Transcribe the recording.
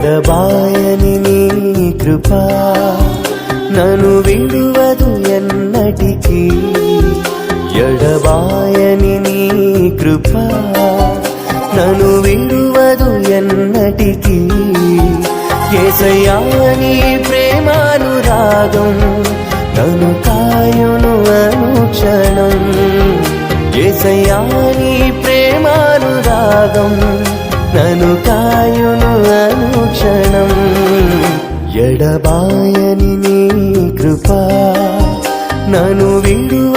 ఎడబాయని నీ కృపా నన్ను విడువదు ఎన్నటికీ, ఎడబాయని నీ కృపా నన్ను విడువదు ఎన్నటికీ. యేసయ్యా నీ ప్రేమానురాగం నన్ను కాయును అనుక్షణం, యేసయ్యా నీ ప్రేమానురాగం నన్ను కాయును అనుక్షణం. ఎడబాయని నీ కృపా నన్ను విడువ